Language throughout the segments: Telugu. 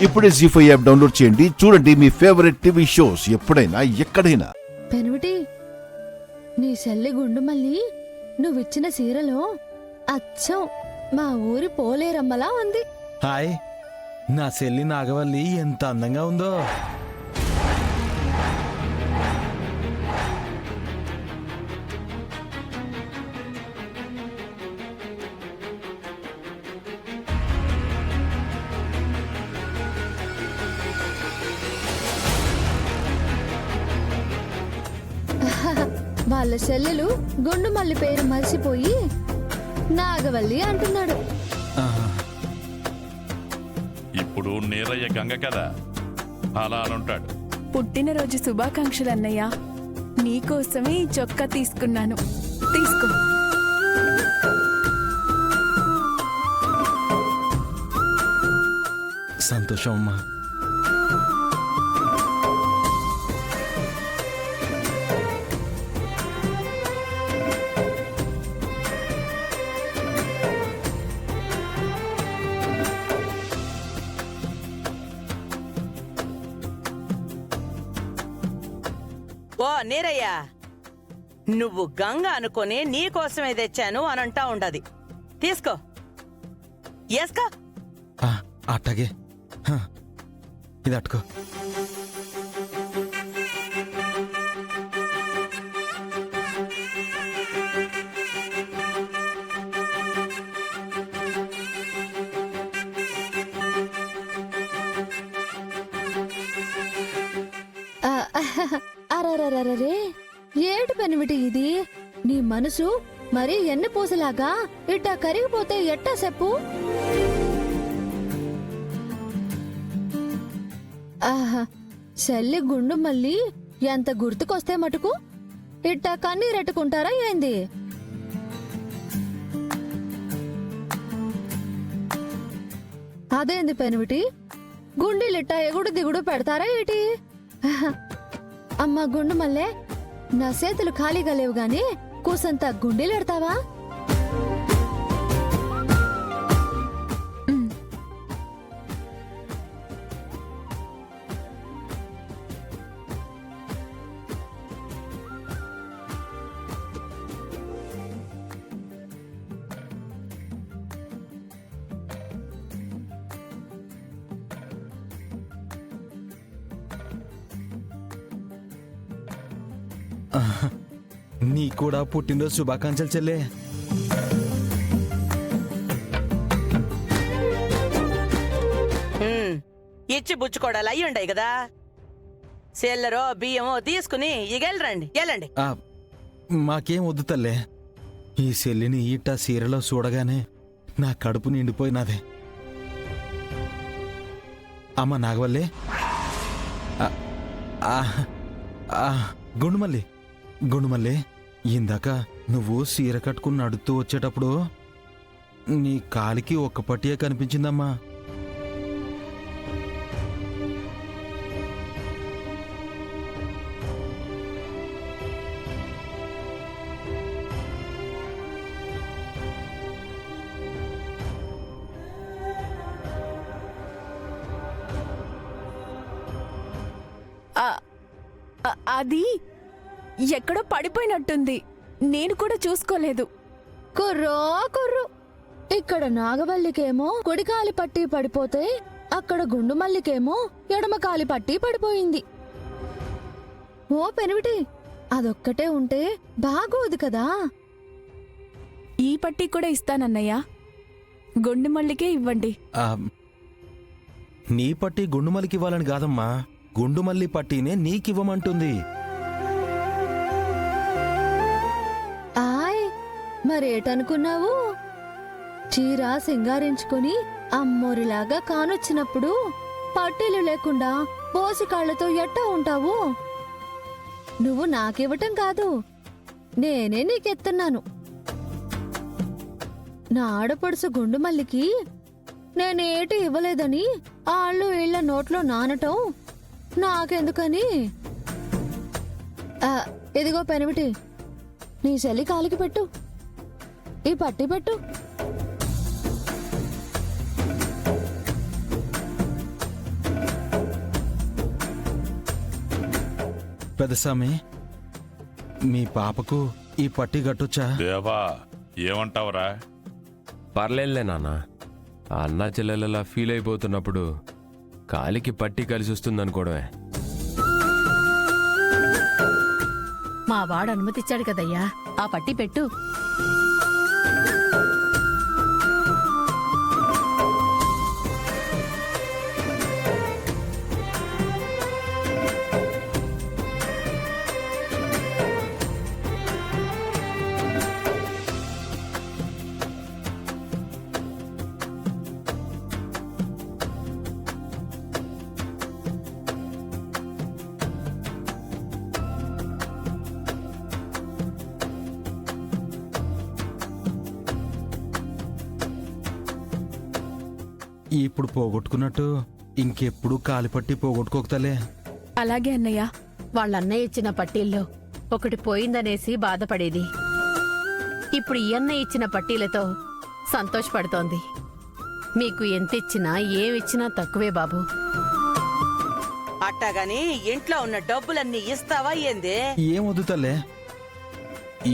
ఇప్పుడే జీ5 యాప్ డౌన్లోడ్ చేయండి. చూడండి మీ ఫేవరెట్ టీవీ షోస్ ఎప్పుడైనా ఎక్కడైనా. పెనుమిటి, నీ చెల్లి గుండుమల్లి నువ్విచ్చిన సీరలో అచ్చం మా ఊరి పోలేరమ్మలా ఉంది. హాయ్, నా చెల్లి నాగవల్లి ఎంత అందంగా ఉందో. వాళ్ళ చెల్లెలు గుండుమల్లి పేరు మర్చిపోయి నాగవల్లి అంటున్నాడు. ఇప్పుడు నీరయ్య గంగ కదా, అలా అనుంటాడు. పుట్టినరోజు శుభాకాంక్షలు అన్నయ్య. నీకోసమే ఈ చొక్కా తీసుకున్నాను, తీసుకో. సంతోషం అమ్మా. ఓ నీరయ్య, నువ్వు గంగ అనుకొని నీకోసమే తెచ్చాను అనంటా ఉండది. తీసుకో, ఏస్కో. అట్టగే, ఇది అట్టుకో. అరరరరే, ఏడు పెనిమిటి ఇది? నీ మనసు మరీ ఎన్ని పూసలాగా ఇట్టా కరిగిపోతే ఎట్టా చెప్పు? ఆహా, చెల్లి గుండు మళ్ళీ ఎంత గుర్తుకొస్తే మటుకు ఇట్టా కన్నీరెట్టుకుంటారా ఏంది? అదేంది పెనిమిటి, గుండీలిట్టా ఎగుడు దిగుడు పెడతారా ఏటి? అమ్మా గుండు మల్లె, నా చేతులు ఖాళీగా లేవు గాని కూసంత గుండీలెడతావా? నీ కూడా పుట్టినరోజు శుభాకాంక్షలు చెల్లే. ఇచ్చి బుచ్చుకోడాలు అయ్యుండాయి కదా. సెల్లరో బియ్యమో తీసుకుని ఇగెళ్ళరండి, వెళ్ళండి. మాకేం వద్దు తల్లే. ఈ చెల్లిని ఈట సీరలో చూడగానే నా కడుపు నిండిపోయినదే. అమ్మ నాగవల్లి, గుండుమల్లి, గుండుమల్లి, ఇందాక నువ్వు సీర కట్టుకుని నడుతూ వచ్చేటప్పుడు నీ కాలికి ఒక్క పట్టియే కనిపించిందమ్మా. అది ఎక్కడో పడిపోయినట్టుంది, నేను కూడా చూసుకోలేదు. కుర్రో కుర్రు, ఇక్కడ నాగవల్లికేమో కుడికాలి పట్టి పడిపోతే అక్కడ గుండుమల్లికేమో ఎడమకాలి పట్టి పడిపోయింది. ఓ పెనిమిటి, అదొక్కటే ఉంటే బాగోదు కదా. ఈ పట్టి కూడా ఇస్తానన్నయ్య, గుండుమల్లికే ఇవ్వండి. నీ పట్టి గుండుమల్లికి ఇవ్వాలని కాదమ్మా, గుండుమల్లి పట్టీనే నీకివ్వమంటుంది. ఆయ్, మరేటనుకున్నావు? చీర సింగారించుకుని అమ్మోరిలాగా కానొచ్చినప్పుడు పట్టీలు లేకుండా పోసికాళ్లతో ఎట్టా ఉంటావు? నువ్వు నాకివ్వటం కాదు, నేనే నీకెత్తున్నాను. నా ఆడపడుసు గుండుమల్లికి నేనేటి ఇవ్వలేదని ఆళ్ళు ఇళ్ల నోట్లో నానటం నాకెందుకని? ఇదిగో పెనిమిటి, నీ చెల్లి కాలికి పెట్టు, ఈ పట్టి పెట్టు. పెద్దస్వామి, మీ పాపకు ఈ పట్టి కట్టొచ్చా? దేవా ఏమంటావురా? పర్లేదులే నాన్న. ఆ అన్నా చెల్లెలలా ఫీల్ అయిపోతున్నప్పుడు కాలికి పట్టి కలిసి వస్తుందనుకోవడమే. మా వాడు అనుమతిచ్చాడు కదయ్యా, ఆ పట్టి పెట్టు. ఇప్పుడు పోగొట్టుకున్నట్టు ఇంకెప్పుడు కాలిపట్టి పోగొట్టుకోకతలే. అలాగే అన్నయ్య. వాళ్ళ అన్నయ్య ఇచ్చిన పట్టీల్లో ఒకటి పోయిందనేసి బాధపడేది. ఇప్పుడు ఈ అన్నయ్య ఇచ్చిన పట్టీలతో సంతోషపడుతోంది. మీకు ఎంతిచ్చినా ఏమిచ్చినా తక్కువే బాబు. అట్టాగాని ఇంట్లో ఉన్న డబ్బులన్నీ ఇస్తావా ఏంది? ఏం వద్దు తల్లే,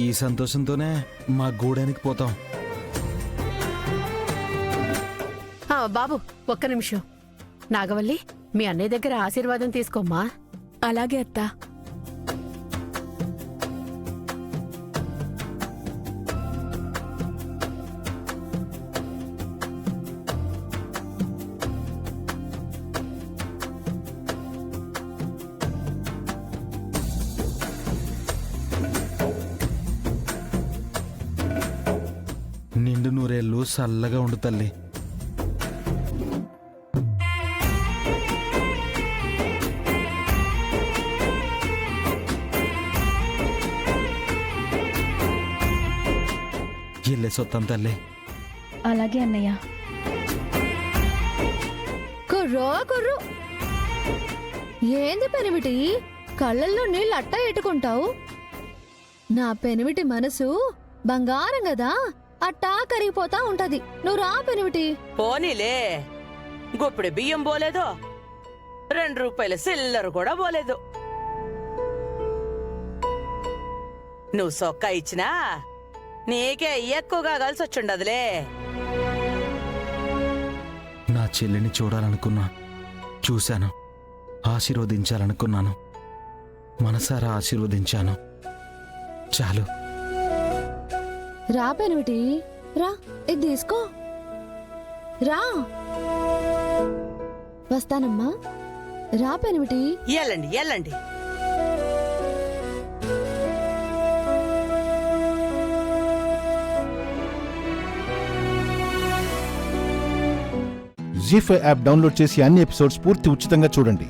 ఈ సంతోషంతోనే మా గూడానికి పోతాం. బాబు ఒక్క నిమిషం. నాగవల్లి, మీ అన్నయ్య దగ్గర ఆశీర్వాదం తీసుకోమ్మా. అలాగే అత్తా. నిండు నూరేళ్ళు చల్లగా ఉండు తల్లి. ఇల్లే సొత్తం తల్లి. అలాగే అన్నయ్య. కుర్రో కుర్రు, ఏంది పెనిమిటి కళ్ళల్లో నీళ్ళు అట్టా ఎట్టుకుంటావు? నా పెనిమిటి మనసు బంగారం గదా, అట్టా కరిగిపోతా ఉంటది. నువ్వు రా పెనిమిటి. పోనీలే, గుప్పిడి బియ్యం పోలేదు, 2 రూపాయల సిల్లర్ కూడా పోలేదు. నువ్వు సొక్కా ఇచ్చినా నీకే ఎక్కువగా కలిసి వచ్చుండదులే. నా చెల్లిని చూడాలనుకున్నా, చూశాను. ఆశీర్వదించాలనుకున్నాను, మనసారా ఆశీర్వదించాను. చాలు. రా పెనిమిటి, రా, ఇది తీసుకో. రా, వస్తానమ్మా. రా పెనిమిటి. ఎల్లండి ఎల్లండి. జీ5 యాప్ డౌన్లోడ్ చేసి అన్ని ఎపిసోడ్స్ పూర్తి ఉచితంగా చూడండి.